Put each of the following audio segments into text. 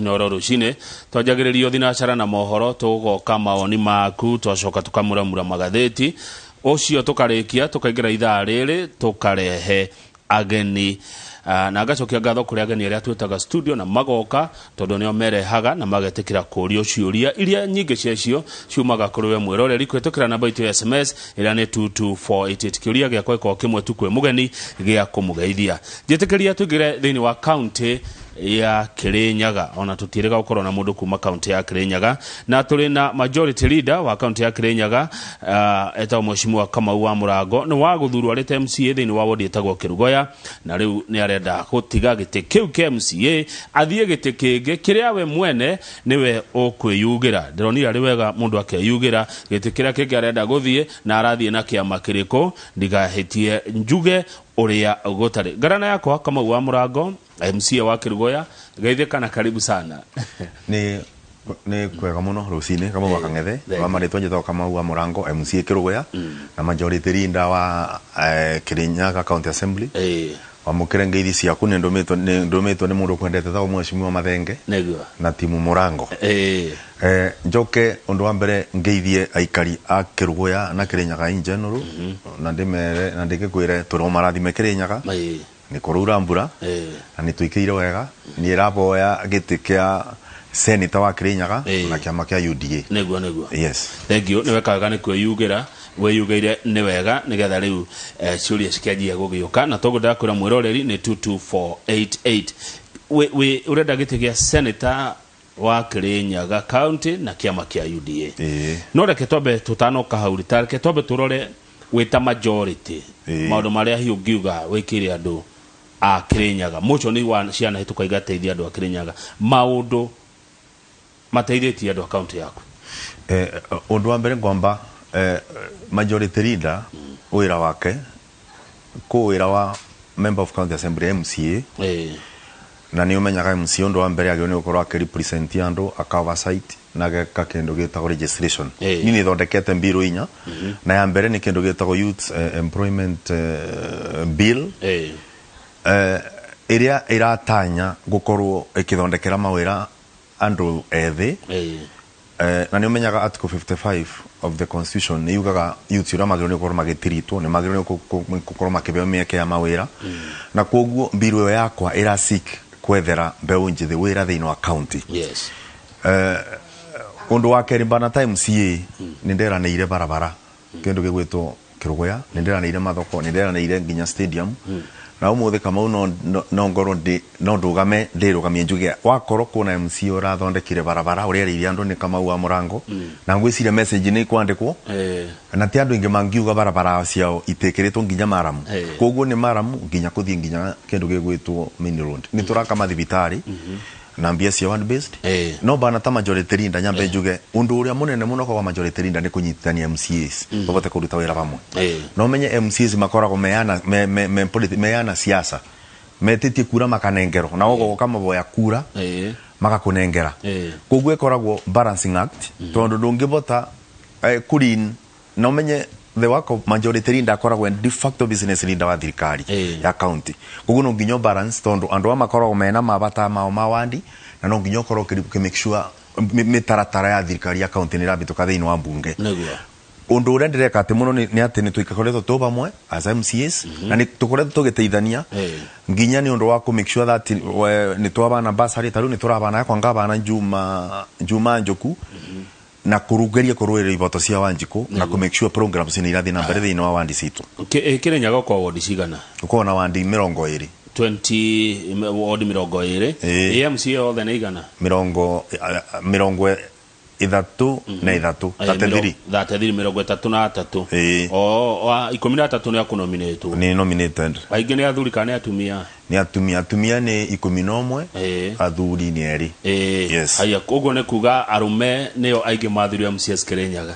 noro rucine twajagiririo thinacara na mohoro tugoka maoni maku twacoka tukamuramura magatheti ucio tukarikia tukaingira ithaa riri tukarehe ageni na agacokia ngatho kuri ageni aria twetaga studio na magoka tondu nio merehaga na magetikira kurio ciuria iria nyingi ciacio ciumaga kuri we mwiroreri kwetukira namba itu ya SMS ira ni 22488 kiuria giakwa iko kimwe tu kwe mugeni gia kumugeithia jetikiria tugire thini wa county ya Kirinyaga ona tutirega gukorwo na mundu kuma county ya Kirinyaga na turi na majority leader wa county ya Kirinyaga eta mheshimiwa Kamau wa Murango ni wa guthurwo ari MCA thini wa wodi etagwo Kirugoya na riu ni arenda gutiga gite kiu ke MCA athie gite kingi kiria we mwene niwe ukwiyugira ndironi ari wega mundu akeyugira gite kiria kingi arenda guthie na arathie na kiama kiriko ndigahitie njuge uria gutari garana yakwa Kamau wa Murango MCA wa Kirugoya geithika na karibu sana ni kwega muno rucine kama wakangethe wa maritwa njito Kamau wa Murango MCA Kirugoya na majority leader wa Kirinyaga County Assembly wa mukirengeithi ciaku ni ndometwo ni mundu kwendete ta mheshimiwa Mathenge na timu Murango njoke undu wa mbere ngeithie aikari a Kirugoya na Kirinyaga in general na ndimere na ndikikwire turo marathime Kirinyaga ni kurura mbura na ni tuikiire wega ni iraboya giti kia senator wa Kirinyaga na kiama kia UDA neguo yes thank you ni wekaga ni kwiyugira weyugeire ni wega nigetha riu ciuria cikianjia gugiuka na tugunda kwira mwiroreri ni 22488 we urenda giti kia senator wa Kirinyaga county na kiama kia UDA no reke tobe tutano kahaurita reke tobe turore wita majority maundu maria hiungiuga wikire andu a Kirinyaga mucho ni wa ciana hituka igateithia andu a Kirinyaga maundu mateithĩtie andu a county yaku undu wa mbere ngomba majority leader wira wake ko wira wa member of county assembly MCA na ni umenyaga MCA undu wa mbere agio ni ukorwa represent andu akawa site na geka kendo gitagwo registration nini thondekete mbiro inya na ya mbere ni kendo gitagwo youth employment bill iria iratanya gukorwo ikithondekera mawira andu ethi na ni umenyaga article 55 of the constitution ni yugaga youth ura magiro ni gukorwo magitiritwo ni magiro ni gukorwo makibeo mieke ya mawira na koguo mbiro yo yakwa ira seek kwethera mbeu njithi wira thini wa county undu wa kerimbana time CA nindera neire barabara kendo gigwitwo Kirugoya nindera neire mathoko nindera neire nginya stadium na umuthe Kamau no ngoro no ndugame ndirugamie njuge wakoro kuna MCA urathondekire barabara uria iri andu ni Kamau wa Murango na ngwicire message ni kwandikwo na ti andu ingi mangiuga barabara ciao itekeretwo nginya Maramu koguo ni Maramu nginya kuthie nginya kendo gigwitwo main road ni turaka mathibitari na mbia cia one based no bana ta majority leader nyambe njuge undu uria munene muno kwa majority leader ni kunyitithania MCAs bobote kuruta wira bamwe no menye MCAs makoragwo meana siasa metitie kura makanengero na ogo kama boya kura makakunengera koguo ikoragwo balancing act tondu ndungibota kurin no menye the work of majority leader akoragwo de facto business leader wa thirikari ya county koguo no nginyo balance tondu andu amakoragwo mena mabata mao mawandi na no nginyo korwo ke make sure mitaratara ya thirikari ya county ni rabituka thiini wa mbunge undu uria ndireka ati muno ni ati ni tuikakoretwo tu bamwe as MCAs na ni tukoretwo tugiteithania nginya ni undu wa ku make sure that ni twabana basari taru ni turabana kwa ngabana Juma Njoku na kurugeria kurwira iboto cia Wanjiku na ku make sure programs ni irathi na mbere thiini wa wandi citu Kirinyaga kwa wodi cigana uko na wandi 20 wodi 20 MCA all the nigana 30 na ithatu 33 o 13 ni akunominate ni nominated aingi ni athuri kana atumia ni atumia ni 11 athuri ni eri yes haya koguo ne kuga arume nio aingi mathuri MCS Kirinyaga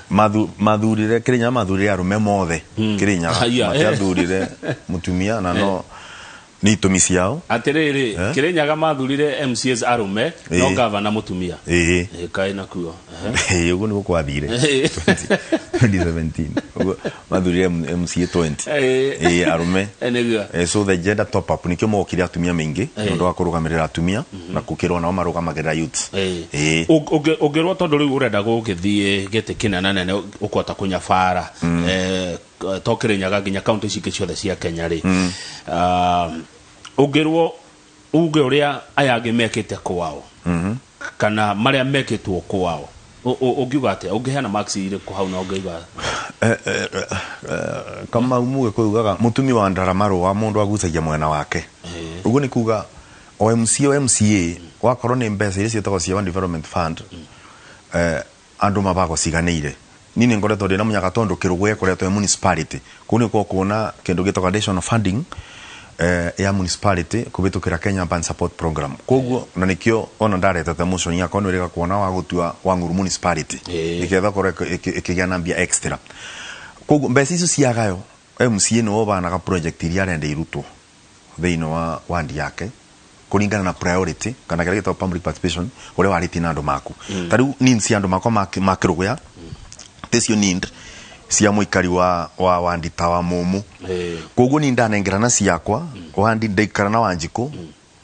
mathurire Kirinyaga mathurire arume mothe Kirinyaga matiathurire mutumia na no ni itumi ciao atiriri Kirinyaga mathurire MCAs arume no governor mutumia kai nakuo ugo ni gukwathire 2017 ugo mathurire MCA 20 arume so the gender top up nikyo mokire atumia mingi ndo akurugamirira atumia na kukirwa nao marugamagirira youth ugirwo tondu riu urenda gukithie gete kinana nene ukota kunyabara to Kirinyaga ginya county cike ciothe cia Kenya ri ugirwo uge uria ayage mekete kwao kana maria meketwo kwao ugiuga ate ungiheana max ire ku hau na ungiuga kama umuge kuugaga mutumi wa Ndaramaro wa mundu agucagia mwena wake ugo ni kuga MCA wakorwo ni mbeca iria cietagwo cia development fund andu mabago ciganire nini ngoretwo ndina munyaga tondu Kirugwe koretwo municipality kuni ko kuona kindu gitwa additional funding ya municipality kubitukira Kenya Urban Support Program koguo na nikio ona ndareta motion ya kono rega kuona wa gutua wa Nguru municipality iketha kore ikigana mbia extra koguo mbeca icio ciagayo MCA no bana ka project iria arenda irutwo thino wa wandi yake kulingana na priority kana kile gitwa public participation ule wariti na ndo maku tari nini cia ndo mako makirugya tesio need cia muikari wa wandita wa mumu koguo ni ndanengerana ciakwa wandi ndaikara na Wanjiku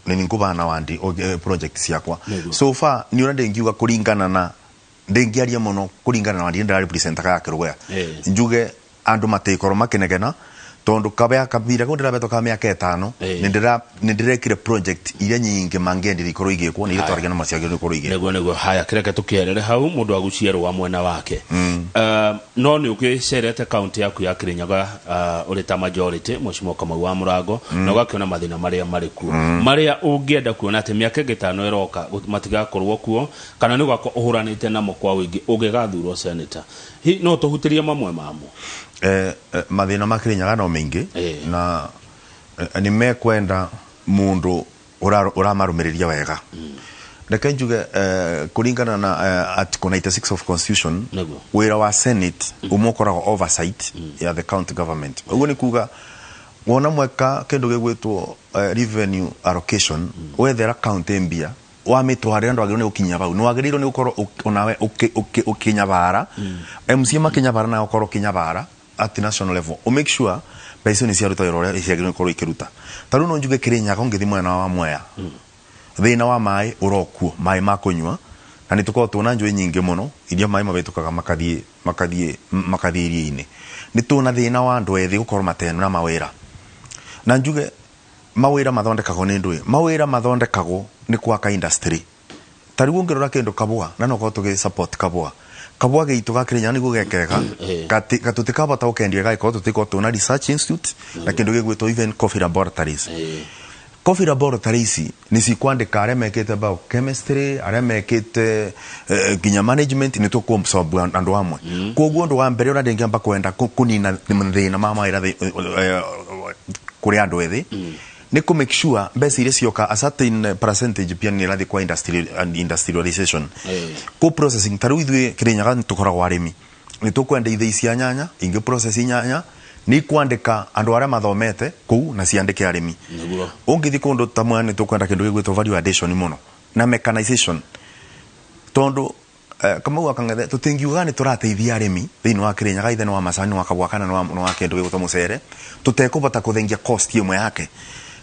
ni ngubana wandi project ciakwa so far ni urande ngiuga kuringana na ndengiaria muno kuringana na wandi ndara represent ka Kirugya njuge andu mateikoro makenegena tondu kabya kabira ko ndirabeto ka miaka 5 nindirekire project iria nyingi mangendi ikoro igikwo ni itwaragana na maciagiro ikoro igikwo nego haya kireke tukierere hau mundu aguciero wa mwena wake no ni ukicerete county yaku ya Kirinyaga uri ta majority Mheshimiwa Kamau wa Murango na ugakiona mathina maria marikuo maria ungienda kuona ati miaka 5 iroka matigakorwo kuo kana ni gwako uhuranite namo kwa wingi ungigathurwo senator hi no tuhutiria mamwe mamo mathina ma Kirinyaga no mingi na ni mekwenda mundu uramarumiriria wega reke njuge kuringana na article 96 of constitution wira wa senate umokorago oversight ya the county government ugo ni kuga wona mweka kendo gegwetwo revenue allocation wethera county mbia wa mitware ndo agirwo ni ukinya bau no agiriro ni ukoro onawe ukinya bara MC makinya bara na ukoro kinya bara at national level o make sure pesa ni cia ruta yoro iciagirwo ikoro ikiruta taru no njuge Kirinyaga ngithi mwena wa Mwea thina wa mai urokuo mai makunywa na nituko tuna njwe nyingi muno iria mai mabetukaga makadie iria-ini nituna thina wa andu ethi gukorwo matenu na mawira na njuge mawira mathondekagwo ni ndui mawira mathondekagwo ni kwa industry tarigu ngirora kindu kabua na no ko tuge support kabua gitu ga Kirinyaga ni gugekega gatutika ta ukendia ga iko tutiko tuna research institute na kindu gigwetwo even coffee laboratories coffee laboratories ni sikwandika are mekete biochemistry are mekete ginya management ni tukomsobu andu amwe koguo ndo wa mbere ora ndengiamba kwenda kunina thina mama ira kuri andu ethi ni ku make sure besi ile sioka a certain percentage pia ni rathi kwa industrialization ko processing taru ithu Kirinyaga tukoragwo arimi ni tukwenda ithe cia nyanya inge process nyanya ni kwandika andu aria mathomete ku na ciandike arimi ungithi kundu tamwe ni tukwenda kindu gigwetwo value addition muno na mechanization tondu kama wakangathe tutingiuga ni turateithia arimi thini wa Kirinyaga ithe no wa macani wa kabwakana no wa kindu gigwetwo mucere tutekubota kuthengia cost imwe yake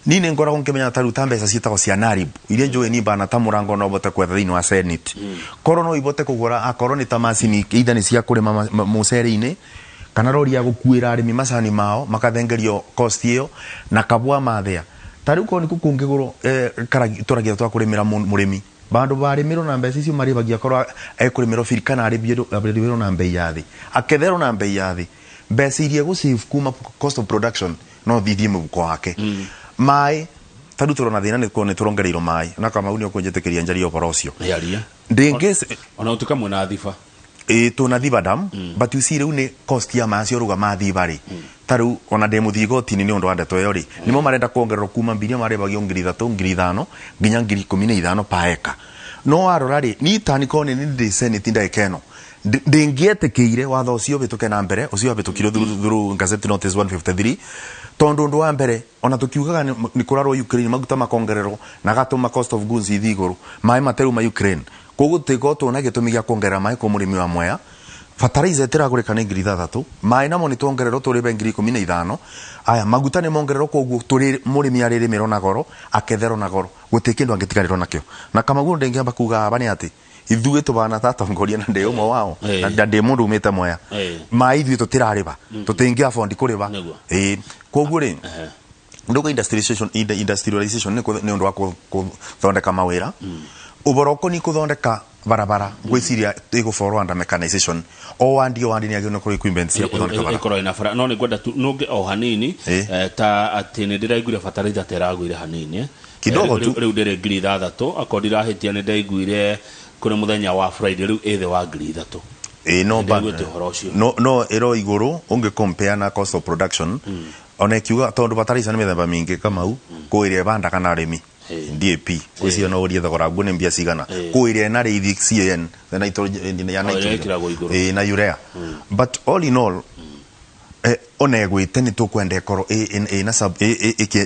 nini ngora ngonkemenya taru tambeca cietagwo cia NARIB iria njuwe ni bana ta Murango no bote kwetha thini wa senate koro no ibote kugura akoro ni ta macini either ni cia kurima mucere-ini kana rori ya gukuira arimi macani mao makathengerio cost iyo na kabwa mathia tariu ko ni kukungiguro turagia twa kurimira murimi bandu barimiro na mbeca icio mari bagia korwa ekurimiro firikana aribiro na mbei yathi akethero na mbei yathi mbeca iria go save kuma cost of production no thithie mubuko wake mai tadu turona thina ni ko ni turongereiro mai na kama uni okunjetekeria njari oporocio yaria ndingese ona utuka mwena thifa tuna thiba dam but you see riu ni cost ya macio ruga mathiba ri taru ona demu thigoti ni undu ande toyo ri nimo marenda kuongerera kuma mbiria mare bagio 3,000 5,000 nginya 15,000 pa eka no arora ri ni tani kone ni de senate ndai keno ndingietekeire watho ucio bituke na mbere ucio bitukiro through Gazette Notice 153 tondu ndu wa mbere ona tukiugaga ni kurarwo Ukraine maguta makongererwo na gatuma cost of goods ithiguru mai materu ma Ukraine koguo tiko tuna gitumi gia kuongerera mai ko murimi wa Mwea fertilizer tiragurika ni ngiri 3 mai namo ni tuongererwo turi be ngiri 15 aya maguta ni mongererwo koguo turi murimi aririmiro na goro akethero na goro gutikindu angitigarirwo nakio na kama guo ndengiamba kuga abani ati ithuĩ tubana tatongoria na ndĩ ũmwe wao na ndĩ mũndũ umĩte Mwea mai ithuĩ tũtirarĩba tũtingĩ afford kũrĩba koguo rĩ nduga industrialization nĩ ũndũ wa gũthondeka mawĩra ũboro ũkoniĩ gũthondeka barabara ngwĩciria ĩgũborwo under mechanization o wandi nĩ agĩrĩirwo kũrĩ equipment cia gũthondeka barabara ĩkorwo ina bara no nĩ ngwenda nũnge o hanini ta atĩ nĩ ndĩraiguire bataraitha teragũire hanini kidogo tu rĩu ndĩrĩ ngiri 3 akorwo ndirahĩtia nĩ ndaiguire kuna muthenya wa Friday riu ethe wa ngiri 3 no ero iguru unge compare na cost of production ona kiuga tondu bataraitha ni methemba mingi Kamau kuiria banda kana arimi DAP kwiciria no urie thogora guo ni mbia cigana kuiria na reithi CAN na nitrogen ya nitrogen na urea but all in all ona gwite ni tukwenda ikoro na sub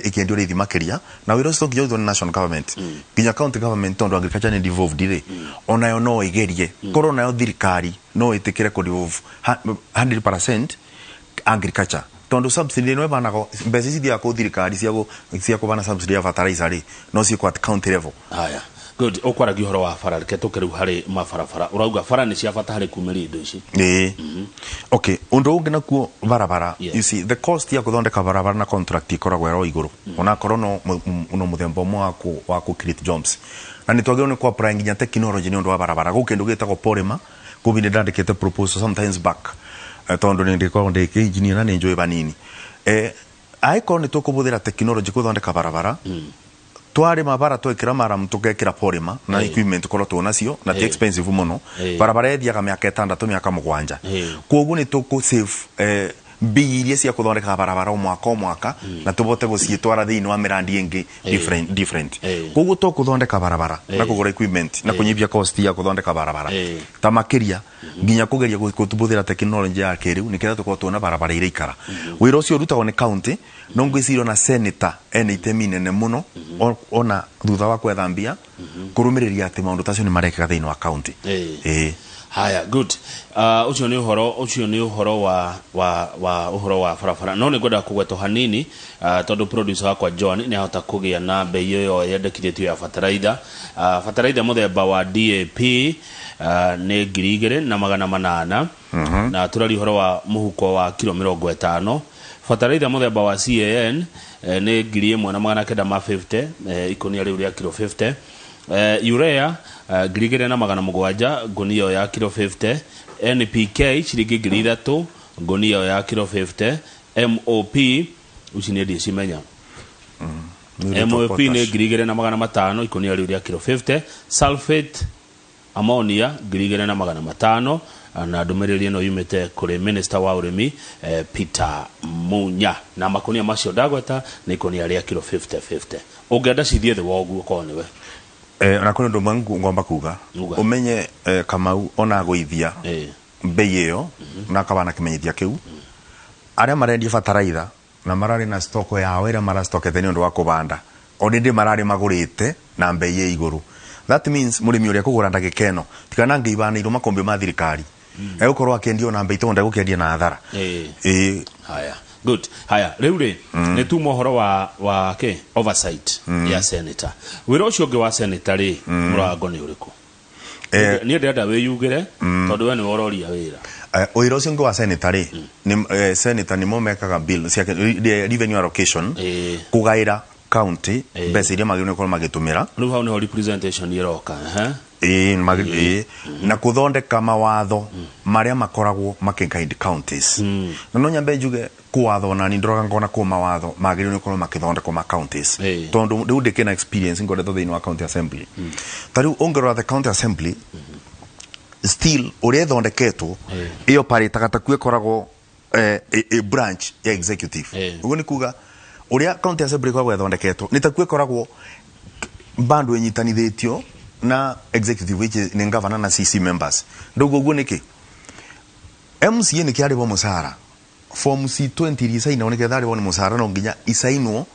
ikendio reithi makiria na wiro sto ngiyo national government kinya county government tondu agriculture ni devolved dire ona yo no igerie koro nayo thirikari no itikire ku devolve 100% agriculture tondu subsidy no banago mbesi cithia ku thirikari cia kubana subsidy ya fertilizer ri no ci ku at county level haya good okwaragia uhoro wa bara reke tukiriu hari mabarabara urauga bara ni cia bata hari kumĩria indo ici okay undu ungi nakuo barabara you see the cost ya kuthondeka barabara na contract ikoragwo ero iguru ona korwo no muthemba umwe wa ku create jobs na ni twagĩrĩirwo nĩ ku apply nginya technology ni undu wa barabara gukindu gitagwo polymer kubinde ndandikite proposal sometimes back tondu ni ndikorwo ndiki engineer na ni njui banini aiko ni tukubuthira technology kuthondeka barabara twari mabara twekira maram tugekira polymer na equipment korwo tunacio na ti expensive muno barabara ethiaga miaka 6 miaka 7 koguo ni tuku save biirie cia kuthondeka barabara mwaka na tubote guciitwara thiini wa mirandi ingi different koguo to kuthondeka barabara na kugura equipment na kunyibia cost ya kuthondeka barabara ta makiria nginya kugeria gutubuthira technology ya kiriu nikira tuko tuona barabara ire ikara wiro ucio rutagwo ni county no ngwiciro na senator enitemine muno ona thutha wa kwethambia kurumiriria ati maundu tacio ni marekega thiini wa county haya good ucio ni uhoro wa uhoro wa barabara no ni ngwenda kugweto hanini tondu producer wakwa John ni ahota kugia na bei yo yendekithitio ya fertilizer muthemba wa DAP ni 2,800 na turari uhoro wa muhuko wa kilo 50 fertilizer muthemba wa CAN ni 1,950 ikonia riu ria kilo 50 urea 2,700 gunia ya kilo 50 NPK shilingi 3,000 gunia ya kilo 50 MOP ucinie ndicimenya MOP ni 2,500 ikonia riu ria kilo 50 sulfate ammonia 2,500 na ndumiriri no yumite kuri minister wa urimi Peter Munya na makonia macio ndagweta ni ikonia ria kilo 50 ungenda cithie the wogu koniwe na kono ndo mangu ngomba kuga umenye Kamau ona goithia bei iyo na kabana kimenyithia kiu aria marendia fertilizer na marari na stock yao ira mara stock etheni ndo wa kubanda already marari magurite na bei ye iguru that means murimi uria kugura ndagikeno tikana ngibana iro makombe ma thirikari ukorwo akendio na bei tonda gukendia na athara haya good haya riu ni tu mohoro wa oversight ya senator wira ucio ungi wa senator murango ni uriku ni ndenda wiyugire tondu we ni wororia wira wira ucio ungi wa senator ni senator ni momekaga bill cia revenue allocation kugaira county besi iria magirwo ko magitumira riu hau niho representation iroka na kuthondeka mawatho maria makoragwo makiguide counties na no nyambe njuge kuwatho na ni ndroga ngona ku mawatho magirwo ni ko makithondeka ma counties tondu riu ndikena experience ngore thiini wa county assembly tariu ongero the county assembly still uri thondeketwo iyo pari takataku ikoragwo a branch ya executive ugo ni kuga uri county assembly kwa thondeketwo ni takwe koragwo bando enyitanithitio na executive which ni governor na CC members ndogo guo niki MCA ni kiari bo musara form C20 risaina one kethari bo ni musara no nginya isainwo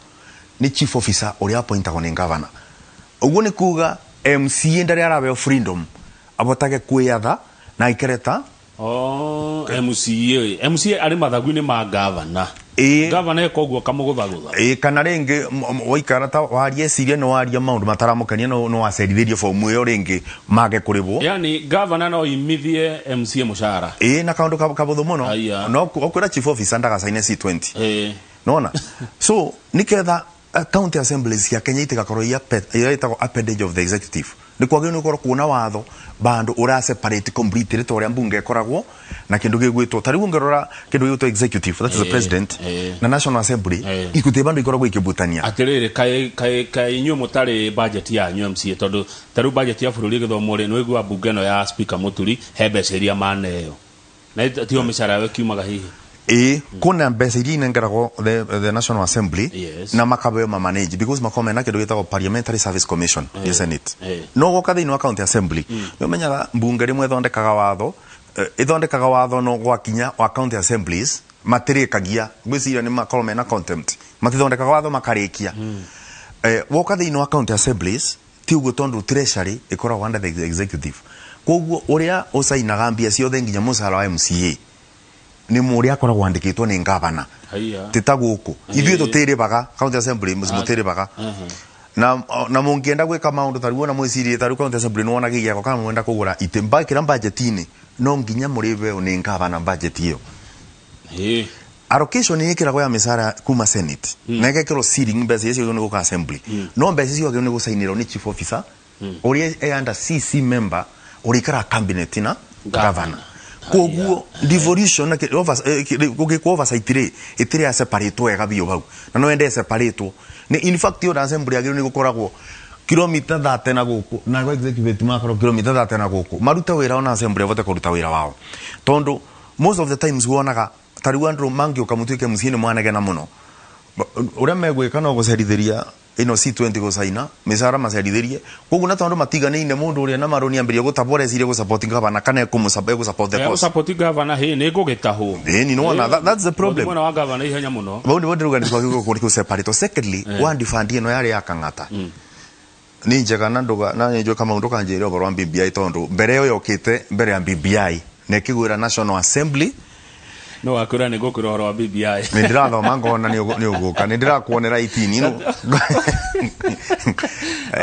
ni chief officer ori appointagwo ni governor uguo ni kuga MCA ndari arabe freedom abotage kwiyatha na ikereta MCA ari mathagu ni ma governor governor koguo kamuguthaguza kana ringi waikara ta warie ciria no waria maundu mataramukania no wacerithirie form iyo ringi mage kuribwo yani governor no imithie MCA mushara na kaundu kabuthu muno no okwira chief officer ndaga sign C20 nona so niketha county assemblies ya Kenya itagakorwo itago appendage of the executive ni kwagire ni kuona watho bandu ura separate completely to ria mbunge ekoragwo na kindu gigwitwo tariu ngerora kindu gigwitwo executive that is the president na national assembly ikute bandu ikoragwo ikibutania atirire kai nyu mutari budget ya nyu MCA tondu tariu budget ya bururi githomo ri no igwa mbunge no ya speaker Muturi hebeceria maneyo na tio mishara we kiumaga hihi kuna mbesa iria inengeragwo the National Assembly na makabe manage because makomena kindu gitagwo Parliamentary Service Commission the Senate no goka thiini wa County Assembly no menyaga mbunge rimwe thondekaga watho ithondekaga watho no gwakinya wa County Assemblies matirikagia gwicira ni makomena contempt matithondekaga watho makarikia woka thiini wa County Assemblies ti uguo tondu treasury ikoragwo under the executive koguo uria usainaga mbia ciothe nginya musara wa MCA ni muri akora gwandikitwo ni ngavana titaguku ithuĩ tutiri baga County Assembly mutiri baga na mungienda gwika maundu tariu na mwicirie tariu County Assembly no wona gigiako kana mwenda kugura itemba kira budget-ini no nginya muri be ni ngavana budget iyo allocation ni ikiragwo ya misara kuma Senate na igekirwo ceiling mbese icio ni guka Assembly no mbese icio ni gusainirwo ni chief officer uri under CC member uri kara cabinet na governor koguo devolution na gugikwo oversight ri itiri ya separate wega bio bau na no ende separate ni in fact yo assembly agiru ni gukoragwo kilomita 30 na guku na executive makoro kilomita 30 na guku maruta wira ona assembly vote kuruta wira wao tondu most of the times wonaga tariu andru mangi ukamutwike musini mwanege na muno uria megwika no gucerithiria ino C20 gusaina misara macerithirie koguo na tondu matiganine mundu uria na maroni ambirie gutabora cirie gu support governor kana kumusabe gu support the cause support governor he ni gugitahu ni no that's the problem mwana wa governor ihenya muno baundi ndiruga ni kwa ku separate secondly one defend no yari yakangata ni njega na nduga na njo kama undu kanjire oboro BBI tondu mbere yo yokite mbere ya BBI nekigwira National Assembly no akura ni gukura horo wa BBI ni ndirathoma ngona ni uguka ni ndirakuonera itini no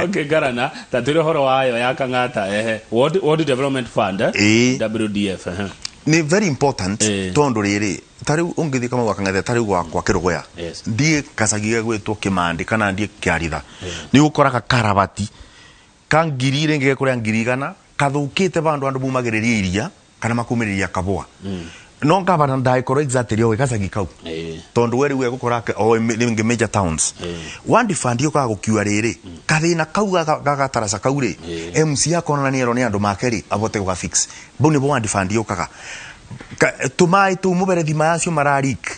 okay garana tatire horo wayo yakangata World Development Fund WDF ni very important tondu riri tariu ungithi kama wakangata tariu kwa kirugoya ndie kasagiga gwetwo kimandi kana ndie kiaritha ni ukoraga karabati kangirire ngege kuria ngirigana kathukite bandu bumagiriria iria kana makumiriria kabua no ngavana ndaikoro exactly o ikasagi kau tondu weri we gukora o ninge major towns one fund yo kagukiwa riri kathina kau gagatarasa kau ri MC akona ni ero ni andu makeri abote gwa fix bu ni one fund yo kaga tumai tu mubere thima yacio mararik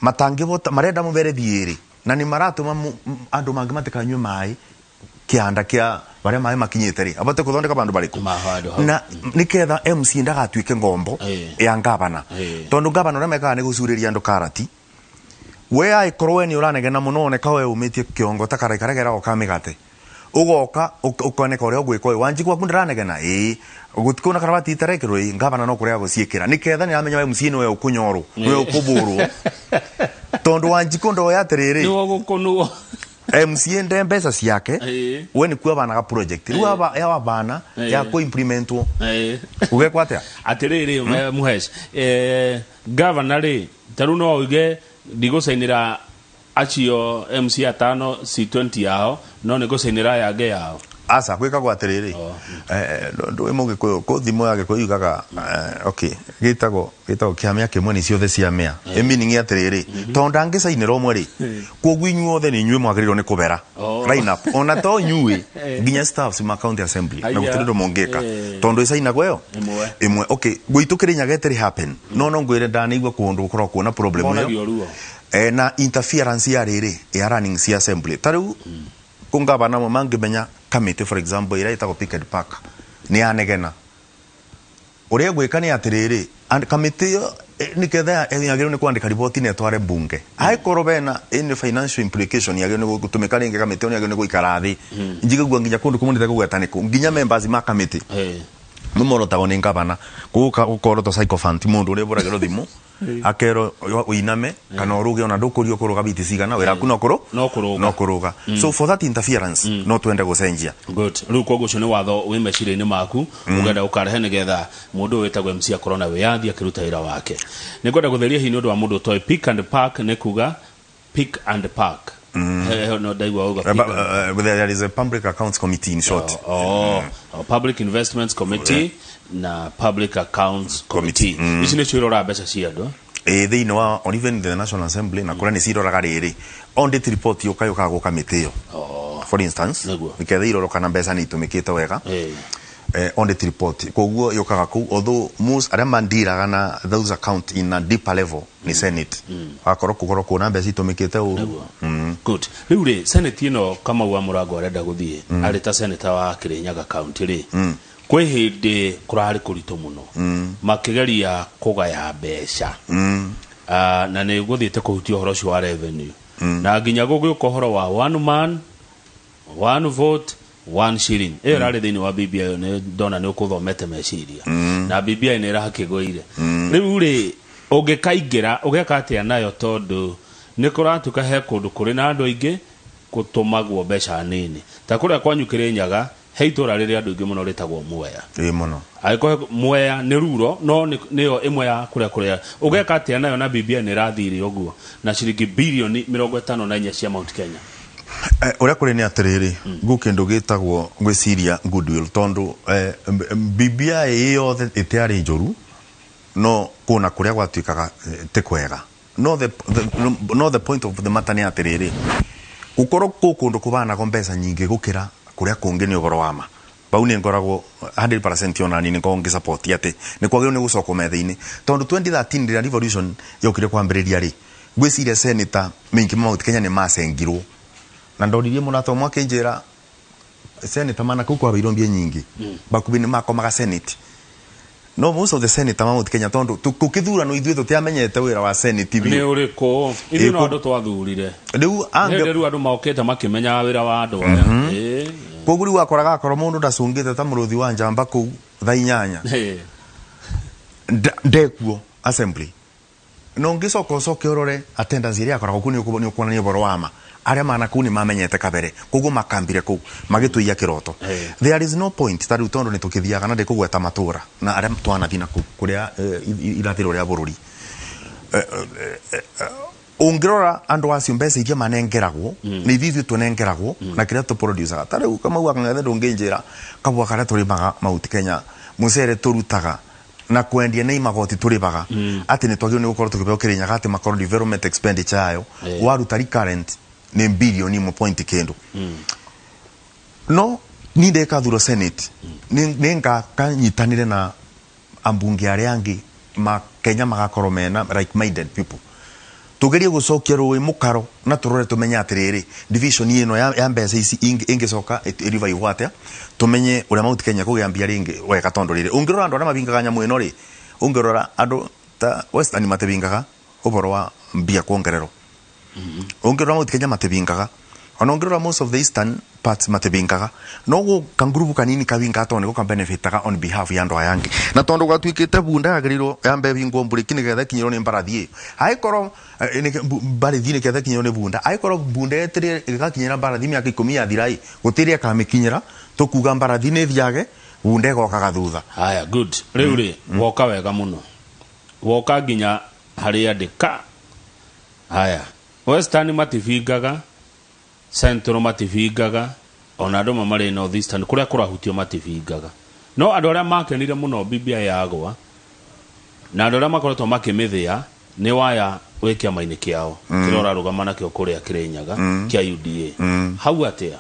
matangi bota marenda mubere thiiri na ni maratuma andu mangi matikanywe mai kianda kia bare mai makinyite ri abote kuthondeka bandu bariku na niketha MC ndagatwike ngombo ya ngavana tondu ngavana ora meka ni gucuriria andu karati we ai korwe ni uranegena muno ne kawe umitie kiongo takaraikaragira okamigate ugoka ukoneka ore ogwiko wanji kwa kundiranegena ugutikuna karabati itarekero ngavana no kuria guciikira niketha ni amenya MC no we ukunyoru we ukuburu tondu wanji kondo ya terere ni wogukunuo MCA ndembesa ciake we ni kuwa bana ga project ruwa ya bana ya ko implement uge kwatia atiriri muhesh governor ri taru no uge ndigosainira achio MC atano C20 yao no negosainira yage yao asa kwika kwa atiriri ndo emoge ko thimo yake ko yugaga okay gitago kiamia kimwe ni ciothe cia mea meaning ya atiriri tonda ngisainira omwe ri kogu inyuothe ni nywe mwagiriro ni kubera line up ona to nyue ginya staffs ma county assembly na gutirindo mongeka tondo isaina gweyo imwe okay gwitukire nyageteri happen no ngwire ndani igwe kundu ukoro kuona problem yo na interference ya riri ya running cia assembly tariu kunga bana mo mangimenya committee for example ira itago picket park ni anegena uria gwika ni atiriri kamiti yo niketha yagirwo ni kwandika ripoti ne tware bunge aikorwo bena in financial implication yagirwo ni gutumika ringi kamiti ni yagirwo ni guikara thi njigagua nginya kundu kumunite kugwetaniko nginya members ma kamiti mumorotago ni ngabana gukorwo to psychophant mundu uria buragirwo thimu akero uiname kana uruge ona ndukurio kuruga biti cigana wira ku no kuruga so for that interference no twende gucenjia good riu koguo cio ni watho wi meciria-ini maku ugenda ukarehe nigetha mundu witagwo MC akorwo na wiyathi akiruta wira wake ni kwenda gutheria hi ni undu wa mundu toy pick and park ni kuga pick and park no daigwa uga there is a public accounts committee in short public investments committee na public accounts committee ici ni cirora mbeca cia andu thĩinĩ wa or even the National Assembly na kũrĩa nĩ ciroraga rĩrĩ audit report yũkaga gũ kamĩtĩ ĩyo for instance nĩketha irorwo kana mbeca nĩ itumĩkĩte wega audit report koguo yũkaga kũu although most arĩa mandiraga na those account in a deeper level ni Senate akorwo kũgorwo kuona mbeca itumĩkĩte ũru good rĩu rĩ Senate ĩno kama wa Mũrango arenda gũthiĩ arĩ ta senator wa Kirinyaga county rĩ kwe hindi kurari kurito muno makigeria kugaya mbeca na ni guthiite kuhutia horo cio wa revenue na nginya guguka horo wa one man one vote one shilling rari thini wa BBI ne dona ni ukuthomete meciria na BBI ni rahakigwire riu ri ugikaingira ugeka atia nayo tondu ni kuratuka he kundu kuri na andu aingi kutumagwo mbeca nini ta kuria kwanyu Kirinyaga heitora riri andu ingi muno ritagwo Mwea muno aiko Mwea ni ruro no niyo imwe ya kuria ugeka atia nayo na BBI ni rathiri uguo na ciringi bilioni 54 cia Mount Kenya uria kuri ni atiriri gukindu gitagwo gwiciria goodwill tondu BBI yothe itiari njuru no kuna kuria gwatuikaga te kwega no the point of the matter ni atiriri ukorwo kundu kubana go mbeca nyingi gukira kuria kungi ni ugoro wama bau ni ngoragwo 100% onani ni kongi support yate ni kwagiro ni gucoko metha-ini tondu 2013 ria revolution yokire kwambiriria ri gwiciria senator mingi Mount Kenya ni masengirwo na ndoririe munato mwake njira senator mana ku kwa birombie nyingi bakubini makomaga senate no most of the senator Mount Kenya tondu tukithura no ithuĩ tutiamenyete wira wa senate ni uriko ithuĩ no andu twathurire riu andu maukete makimenya wira wa andu aya koguri wakoraga akoro mundu ndacungite ta muruthi wa njamba ku tha 8 ndekuo assembly no ngicoka urore attendance iria akoragwo ku ni ukuonania boro wama aria mana ku ni mamenyete kabere koguo makambire ku magituia kiroto there is no point tari utondo ni tukithiaga na ndikugweta matura na aria twanathina kuria irathiro ria bururi ungirora andu acio mbeca iria manengeragwo ni ithuĩ tunengeragwo na kiria tu producer tari kama uga ngathe ndunginjira kabwa karia turimaga Mount Kenya mucere turutaga na kwendia nei magoti turibaga ati ni twagio ni gukorwo tukibeo Kirinyaga ati makorwo development expenditure ayo waruta recurrent ni bilioni 1.kendo no ni ndeka thuro Senate ni nga kanyitanire na ambunge aria angi ma Kenya magakorwo mena like minded people tugerie gucokia ruwi mukaro na turore tumenya atiriri division ino ya mbeca ici ingicoka iriva igwate tumenye uria Mount Kenya kugiambia ringi wega tondo riri ungirora andu aria mabingaga nyamu ino ri ungirora andu ta Western matebingaga uboro wa mbia kuongerero ungirora Mount Kenya matebingaga ona ungirora most of the eastern parts matebingaga no go kangurubu kanini kabinga tone go benefitaga on behalf ya andu ayangi na tondo gwatuikite bunda agiriro yambe bingo mburi kinigetha kinyiro ni mbarathie aikoro mbarathie ni ketha kinyiro ni bunda aikoro bunda etire igakinyira mbarathie miaka 10 ya thirai gutiria kamikinyira tukuga mbarathie ni thiage bunda gokaga thutha haya good riu ri woka wega muno woka ginya hari andika haya Western mativingaga Central mativingaga ona andu mamari North Eastern kuria kurahutio mativingaga no andu aria makenire muno BBI yagwa na andu aria makoretwo makimithia ni waya wikia maini kiao kirora rugamana kio kuria Kirinyaga kia UDA hau atia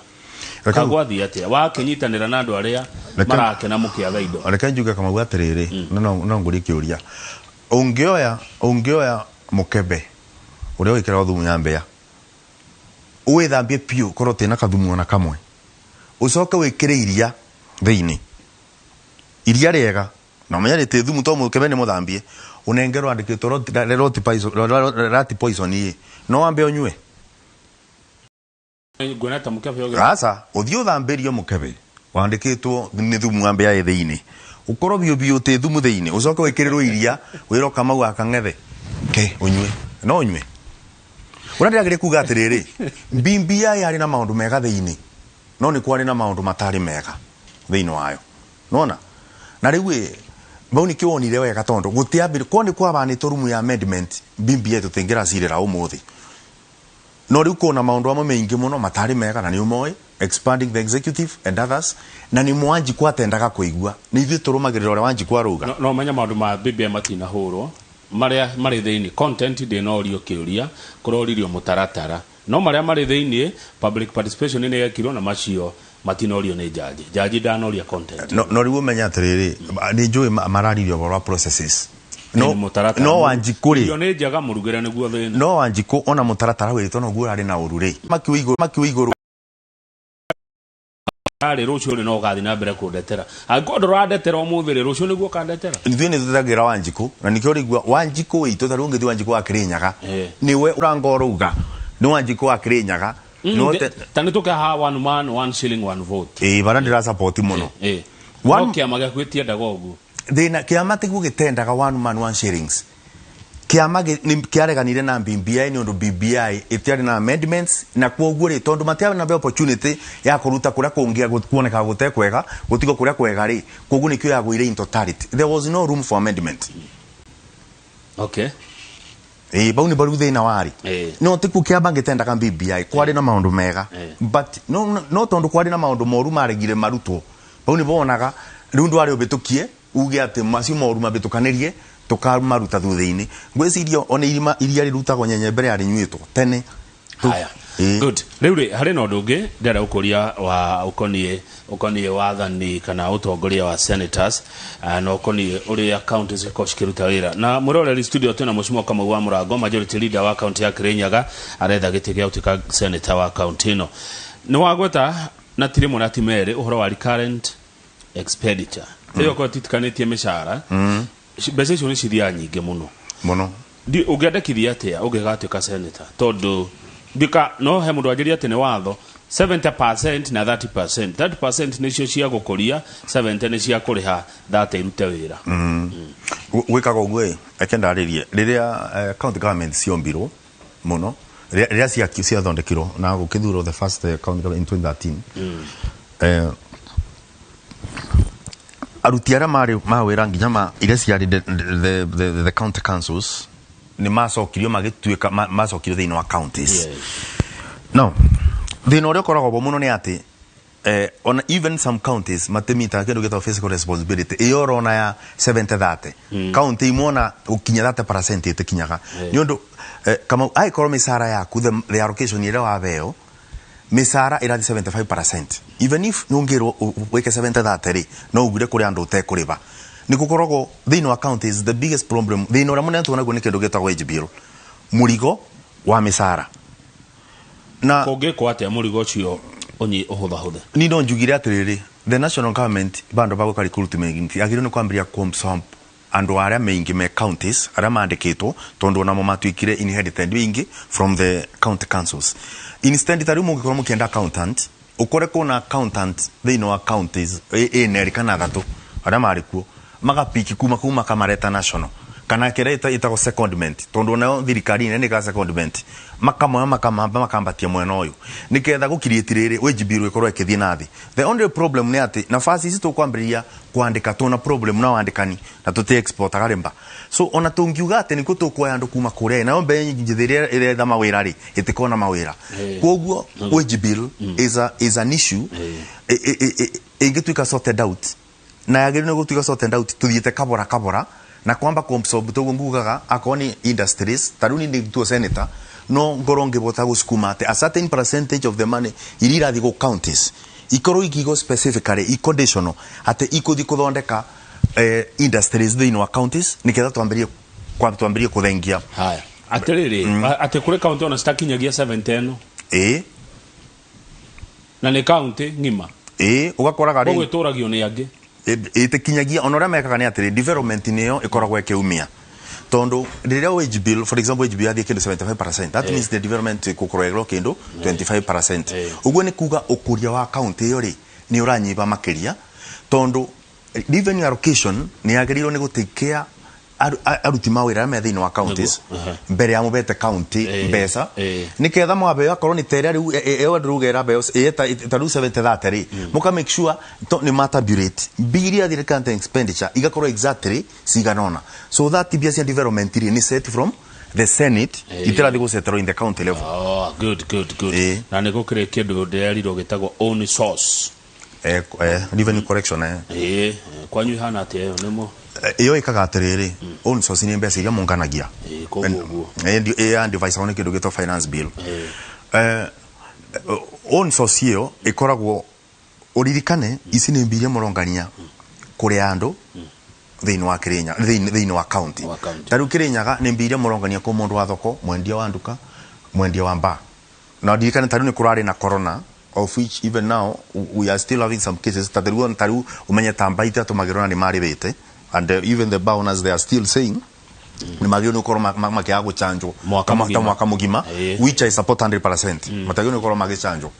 kagwathi atia wakinyitanira na andu aria marakena mukiaga indo reke njuge kama gwatiriri no nguri kiuria ungioya mukebe uria wikira thumu nyambia uithambie pio korwo tina kathumu ona kamwe ucoke wikire iria thiini iria riega na menya te thumu to mukebe ni muthambie unengerwa andikitwo rat poison yi no ambe onywe gwenata mukebe yoge rasa uthio thambirio mukebe wandikitwo ni thumu ambe ya thiini ukoro bio te thumu thiini ucoke wikirirwo iria wiro kamau akang'ethe ke unywe no unywe urandagire kuga atiriri BBI yari na maundu mega thiini no ni kwari na maundu matari mega thiini wayo nona na riwe bauni kiwonire wega tondu gutiambire kwoni kwa bani torumu ya amendment BBI tutingira cirira umuthi no riu kona maundu amwe maingi muno matari mega na ni umoi expanding the executive and others na ni mwanji kwa tendaga kuigua ni ithu turumagirira ore wanji kwa ruga no menya maundu ma BBI matina hurwo maria mari thiini content de no rio kiuria kuroririo mutaratara no maria mari thiini public participation ni yekirwo na macio matinorio ni jaji danoria content no riu menya atiriri ni njui mararirio bora processes no wanjikuri yo ne jaga murugera niguo thina no wanjiku ona mutaratara wito no guo ari na urure makiwa iguru ari rucio ri no gathi na mbere kundetera agondo radetera umuthiri rucio niguo kandetera ithuĩ nĩ tũthagira wanjiku na nikio rigwa wanjiku witũ ta rungi wanjiku wa Kirinyaga niwe urango ruga ni wanjiku wa Kirinyaga no tani tuka ha one man one shilling one vote bara ndira support muno one amaga kwitia dagogu thina kiama tiguo gitendaga one man one shillings kiama kiareganire na BBI ni undu BBI itiari na amendments na kwoguo ri tondu matiawe na opportunity ya kuruta kuria kungia kuoneka gute kwega gutigo kuria kwega ri kwoguo nikio ya guire in totality there was no room for amendment okay bauni baru thina wari no tiku kiamba gitendaga BBI kwari na maundu mega but no tondu kwari na maundu moru maregire marutwo bauni bonaga rundu ari obitukie uge ati macio moru mabitukanirie tukaruta thutha-ini ngwiciria ona irima iria rirutagwo nyenye mbere ari nyuitwo tene haya good riu ri hari no ndungi ndera ukuria wa ukonie wathani kana utongoria wa senators na ukonie uri account ziko shikiruta wira na muroreri studio tena mushimo kama wa Murango majority leader wa account ya Kirinyaga aretha gitigia utika senator wa account ino ni wagweta na tirimo na timere uhoro wa recurrent expenditure iyo ko titikanetie mishara mbeca icio nĩ cithia nyingĩ mũno ndi ũngĩandĩkithia atĩa ũngĩgatuĩka senator tondu ndika no he mũndũ anjĩria atĩ nĩ watho 70% na 30% nĩcio cia gũkũria 70 nĩ cia kũrĩha 30 irute wĩra gwĩkaga ũguo eke ndarĩrie rĩrĩa county government ciombirwo mũno rĩrĩa ciathondekirwo na gũkĩthurwo the first county government in 2013 aruti ara mawira nginya iria ciari the county councils ni macokirio magituika macokirio thiini wa counties no thina uria koragwo muno ni ati on even some counties matemita kindu gitwa fiscal responsibility iyorona ya 70-30 county imona ukinya 30% itikinyaga ni undu kama ai korwo misara yaku the allocation ira wa veo misara ira 75% even if nungiro weke 70-30 no ugire kuri andu utekuriba nikukorogwo thini wa counties the biggest problem thini ura munene tuona ni kindu gitwa wage bill murigo wa misara na kungikwa atia murigo cio onyi uhutha ni ndo njugire atiriri the national government bando bago recruitment agire ni kwambiria komsomp andu aria maingi me counties aria mandikitwo tondu na matuikire inherited wingi from the county councils instead tari mungikoro mukienda accountant ukore kuna accountant thini wa counties nerikana thatu aria marikuo magapiki kuma kamareta national kana kereta itago secondment tondu nayo thirikari nene ka secondment makambatia mwena uyu niketha gukirietiriri wage bill ikorwo ikithie nathi the only problem ni ati nafasi ici tukwambiria kuandika tuna problem na wandikani na tuti export agarimba so ona tungiuga ati niko tukwoya andu kuma kure na ombe njithiria iretha mawira ri itikona mawira koguo wage bill is an issue ingituika sorted out na yagirino gutuika sorted out tuthiete kabora na kwamba komsob to ngugaga akoni industries taruni ni tu senator no ngoronge bota gusukuma ate a certain percentage of the money irira thigo counties ikoro ikigo specifically conditional ate ikuthi kuthondeka industries thini wa counties niketha twambirie kuthengia haya atiriri ate kure county ona stakinyagia 710 na ni county ngima ugakoraga ri gwĩtũragio ni angi itikinyagia onora mekaga ni atiri development niyo ikoragwo ikiumia tondo riria wage bill, for example, wage bill yathie kindu 75%, that means the development kukoragwo kindu 25%. Uguo ni kuga ukuria wa county iyo ri ni uranyiba makiria tondo revenue allocation ni yagirirwo ni gutikea aruti mawira me thini wa counties mbere ya mubete county mbesa niketha mwabe akorwo ni tere riu rugera beos taru 70 muka make sure ni matabulate biria direct expenditure igakorwo exactly siganona so that tbs development ni set from the senate itira digo setro in the county level. Oh, good. Na niko kire kindu nderirwo gitagwo own source revenue correction kwanyu hana ate nimo iyo ikaga atiriri own source ni mbeca iria munganagia and device on kindu gito finance bill own source iyo ikoragwo uririkane ici ni mbiria murongania kuri andu thini wa Kirinya thini wa county taru Kirinyaga ni mbiria murongania ku mundu wa thoko mwendia wa nduka mwendia wa mba na uririkane taru ni kurari na corona of which even now we are still having some cases taru umenye tambaita tumagirona ni mari bete and even the owners they are still saying ni magio ni koroma makia guchanjo mwaka mugima which I support 100%. Matagio ni koroma gichanjo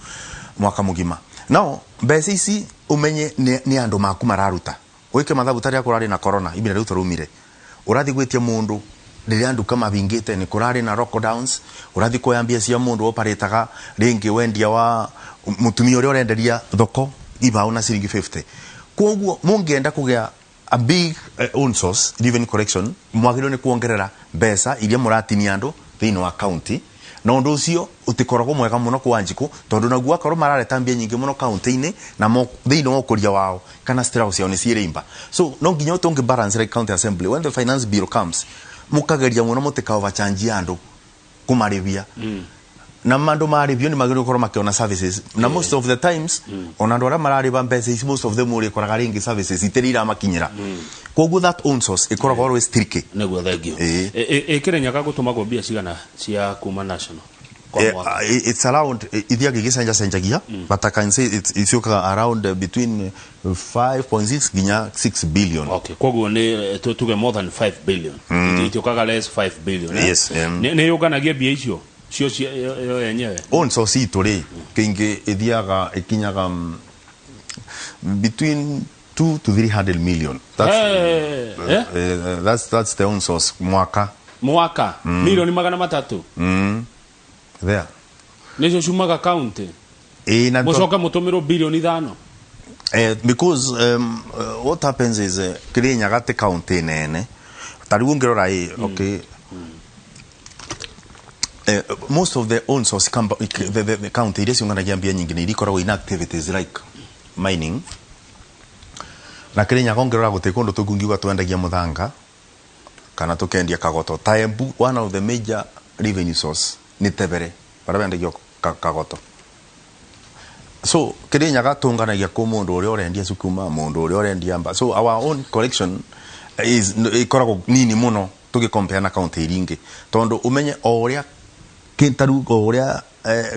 mwaka mugima now besi ici umenye ni andu maku mararuta wike mathabu tari akurari na corona ibira riu turumire urathi gwitia mundu riri andu kama bingite ni kurari na lockdowns urathi koyambia cia mundu operataga ringi wendia wa mutumia uri orenderia thoko iba una ciringi 50 koguo mungienda kugia a big own source revenue correction mwagiro ni kuongerera mbeca iria muratinia andu thini wa county na undu ucio utikoragwo mwega muno kwa Wanjiku tondu naguo akorwo marareta mbia nyingi muno county ini na thini wa ukuria wao kana strauss yao ni cirimba so no nginya utonge balance like county assembly when the finance bill comes mukageria muno mutika overcharge andu kumarivia na mandu marivio ni magiro koroma kiona services na most of the times ona ndora marariba mbeca most of them uri koraga ringi services itirira makinyira koguo that own source ikoragwo always tricky neguo thengio Kirinyaga gutumagwo mbia cigana cia kuma national it's around ithiagi gicenjagia but I can say it's around between 5.6 ginya 6 billion. Okay, koguo ni tuge more than 5 billion itiokaga less 5 billion yes ni yoganagia mbia icio cio yenyewe own source ituri kingi ithiaga ikinyaga between 2 to 300 million. That's the own source mwaka milioni 300 there nicio shumaga county mucoka mutumiro bilioni 5 because what happens is Kirinyaga te county nene tariu ngirora okay most of the own source the county iria ciunganagia mbia nyingi ni ikoragwo in activities like mining na Kirinyaga ngirora gutikundu tukungiuga twendagia muthanga kana tukendia kagoto Taembu one of the major revenue source ni Tebere parabendagia kagoto so Kirinyaga tunganagia ku mundu uri orendia sukuma mundu uri orendia mba so our own collection is ikoragwo nini muno tugicompare na county iringi tondu umenye oria kintaru oria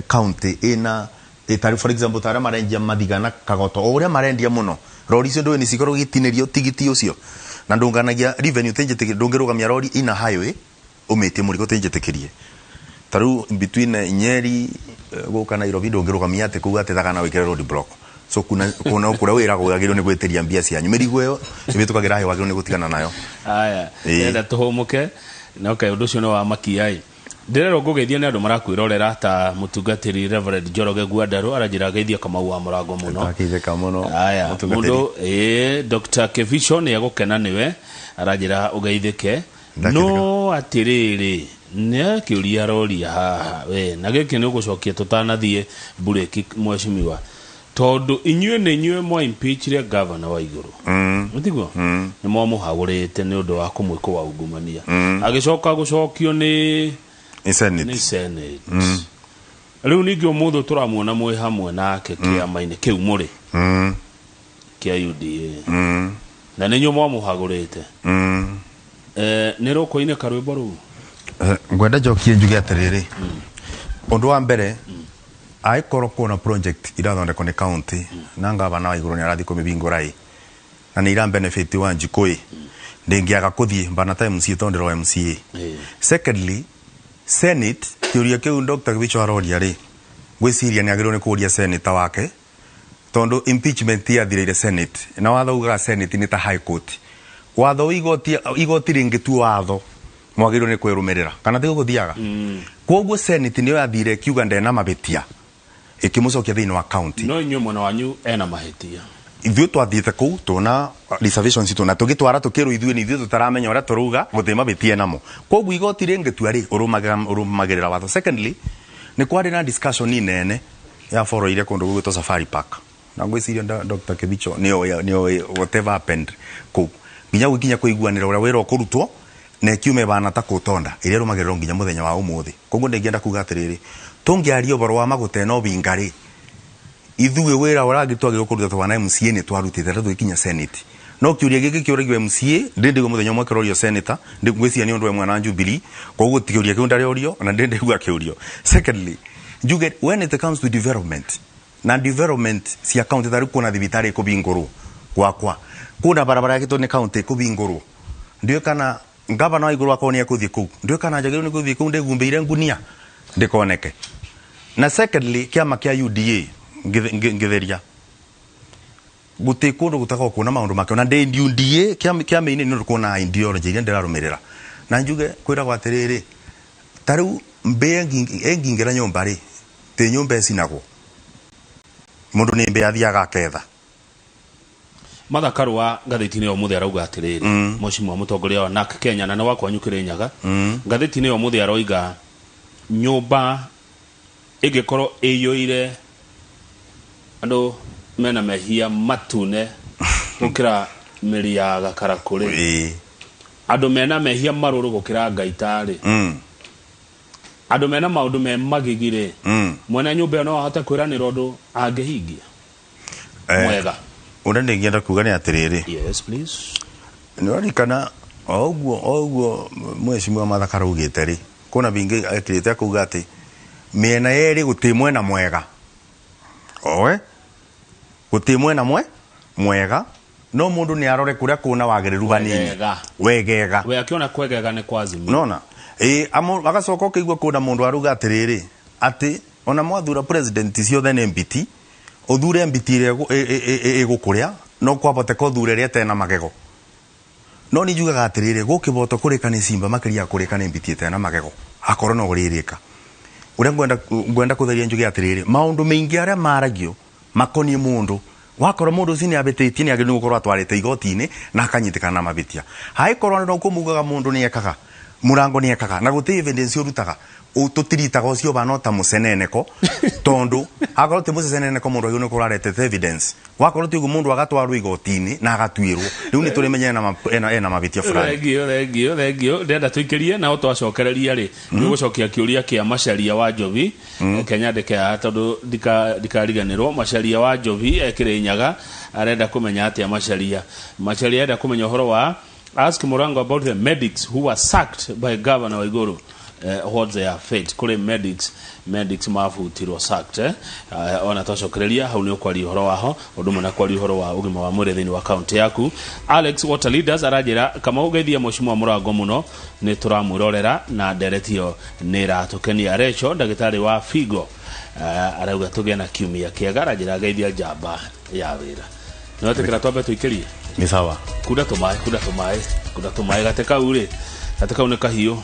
county ina itaru for example tara marendia mathigana kagoto oria marendia muno rori cio ndo ni cikorwo gitinirio tigiti ucio na ndunganagia revenue tenjete ndungirugamia rori ina highway umetie murigo tenjetikirie taru between Nyeri guka Nairobi ndungirugamia ate kuga ate thagana wikire road block so kuna ukura wira gugagirwo ni gwetiria mbia cianyu mirigo iyo ibitukagira he wagirwo ni gutigana nayo aya enda tuhumuke na okay undu cio no wa makiai ndirero ngugeithia ni andu marakwirorera ta mutungatiri Reverend Njoroge Gwandaru aranjira geithia Kamau wa Murango muno akitheka muno aya mundu Dr. Kevision yagukena niwe aranjira ugeithike no atiriri ne kiuria roria haha we na giki ni ugucokia tutanathie bureki mweshimiwa tondu inyue ni inyue mwa impeachire governor wa iguru mutiguo ni mwa muhagurite ni undu wa kumwiko wa ungumania agicoka gucokio ni Senate riu ningi umuthu turamuona mwe hamwe nake kiama-ini kiu muri kia UDA na ninyu mwa muhagurite ni ruko-ine karwimbo ru ngwenda njokie njuge atiriri undu wa mbere aikorwo kuna project irathondekwo ni county na ngavana wa iguru ni arathi kumibingurai na nä ira benefit wa njikå ndingiaga kuthie bana time MCA tondero MCA. Secondly, Senate kiuria kiu Dr. Kibicho aroria ri gwiciria ni agirwo ni kuria senator wake tondu impeachment yathirire Senate na watho uga Senate ni ta high court. Watho igoti ringitu watho mwagirwo ni kwirumirira kana tigo guthiaga koguo Senate niyo yathire kiuga ndena mabitia ikimucokia thiini wa county no inyu mwana wanyu ena mahitia ithuĩ twathiĩte kũu tũna reservations itũ na tũgĩtwara tũkĩrwo ithuĩ nĩ ithuĩ tũtaramenya ũrĩa tũrauga gũtĩ mabĩtie namo koguo igoti rĩngĩtua rĩ ũrũmagĩrĩra watho. Secondly, nĩ kwarĩ na discussion nene yaboroire kũndũ gwĩtwo Safari Park na ngwĩciria Dr. Kibicho nĩo whatever happened kũu nginya gũkinya kũiguanĩra ũrĩa wĩra ũkũrutwo na kiume bana ta kũtonda ĩrĩa ĩrũmagĩrĩrwo nginya mũthenya wa ũmũthĩ. Koguo ndĩngĩenda kuga atĩrĩrĩ tũngĩaria ũboro wa magũte no bingarĩ ithuĩ wĩra ũragĩtwagĩrwo kũruta twana MCA nĩ twarutĩte tũgĩkinya Senate no kiuria gĩkĩ kĩũragio MCA ndĩndigwo mũthenya ũmwe kĩrorio senator ngwĩciria nĩ ũndũ wa mwana Jubilee koguo kiuria kĩu ndarĩorio na ndĩndigwa kĩũrio. Secondly, njuge when it comes to development na development cia county tari kuna thibitarĩ kũbingũrwo gwakwa kuna barabara yakĩtwo nĩ county kũbingũrwo ndiũ kana ngavana wa igũrũ wakwa nĩ ekũthiĩ kũu ndiũ kana njagĩrĩirwo nĩ gũthiĩ kũu ndĩgumbĩire ngunia ndĩkoneke. Na secondly, kĩama kĩa UDA ngitheria guti kundu gutaka kuona maundu make na ndi UDA kiama-ini ni kuona ideology iria ndirarumirira na njuge kwira gwa atiriri tariu mbe engingira nyumba ri te nyumba ecinagwo mundu ni mbe athiaga aketha Mathakarwa ngathĩti-inĩ yo mũthĩ arauga atĩrĩrĩ mũciĩ wa mũtongoria wa NARC Kenya na nĩ wakwa nyukĩre nyaga ngathĩti-inĩ yo mũthĩ aroiga nyũmba ĩngĩkorwo ĩiyũire andũ mena mehia matune gũkĩra mĩri ya gakarakũrĩ andũ mena mehia marũrũ gũkĩra ngaitarĩ andũ mena maũndũ me magigire mwene nyũmba ĩyo no ahote kwĩranĩra ũndũ angĩhingia mwega ũrĩa ndĩngĩenda kuga nĩ atĩrĩrĩ yes please nĩrarikana oguo mwecimu Mathakara augĩte rĩ kuna bingi ekĩrĩte akuga atĩ mĩena yerĩ gũtĩ mwena mwega oe gũtĩ mwena mwega no mundu ni arore kuria kuna wagĩrĩru hanini wegega we akiona kwegega nĩ kwazimia nona agacoka ũkĩigua kuna mundu aruga atĩrĩrĩ atĩ ona mwathura president ciothe nĩ mbiti uthure mbiti ĩrĩa ĩgũkũrĩa no kwaboteka uthure ĩrĩa tena magego no ni njugaga atĩrĩrĩ gũkĩboto kũrĩka nĩ simba makĩria kũrĩka nĩ mbiti tena magego akorwo no gũrĩrĩka uria ngwenda kutheria njuge atĩrĩrĩ maundu maingi aria maragio makoni mundu wakora mundu ucio ni abĩtĩtie nĩ agĩrĩirwo gũkorwo atwarĩte igoti-inĩ na akanyitikana na mabitia haikorwo no kumugaga mundu ni ekaga murango ni ekaga na gũtĩ evidence urutaga tutiritaga ucio bana ta museneneko tondu akorwo ti museneneko mundu agĩrĩirwo gũkorwo arete evidence wakorwo ti mundu agatwarwo igoti-inĩ na agatuĩrwo rĩu nĩ tũrĩmenya ena mabitia fulani thengio ndenda tũikĩrie na twacokereria rĩ nĩ gũcokia kĩũria kĩa Macharia wa Njovi Kenya ndĩkaya tondũ ndikariganĩrwo Macharia wa Njovi ekĩrĩ nyaga arenda kũmenya atĩa Macharia arenda kũmenya ũhoro wa ask Murango about the medics who were sacked by Governor Waiguru. What's their fate? Kule medics mafutirwo sacked ona twacokereria hau nĩ ũkwari ũhoro waho ũndũ mũna kwari ũhoro wa ũgima wa mwĩrĩ thĩinĩ wa county yaku. Alex Water Leaders arajĩra kama ũgeithia mũciĩ wa Murango mũno nĩ tũramwĩrorera na nderetio nĩ ratũkenia. Recho ndagĩtarĩ wa Figo arauga tũgĩa na kiumia kĩega arajĩra geithia njamba ya wĩra nĩ watekera twambe tũikĩrie ni sawa kuda tũmaĩ gateka ure gateka une kahiũ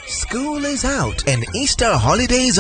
School is out and Easter holidays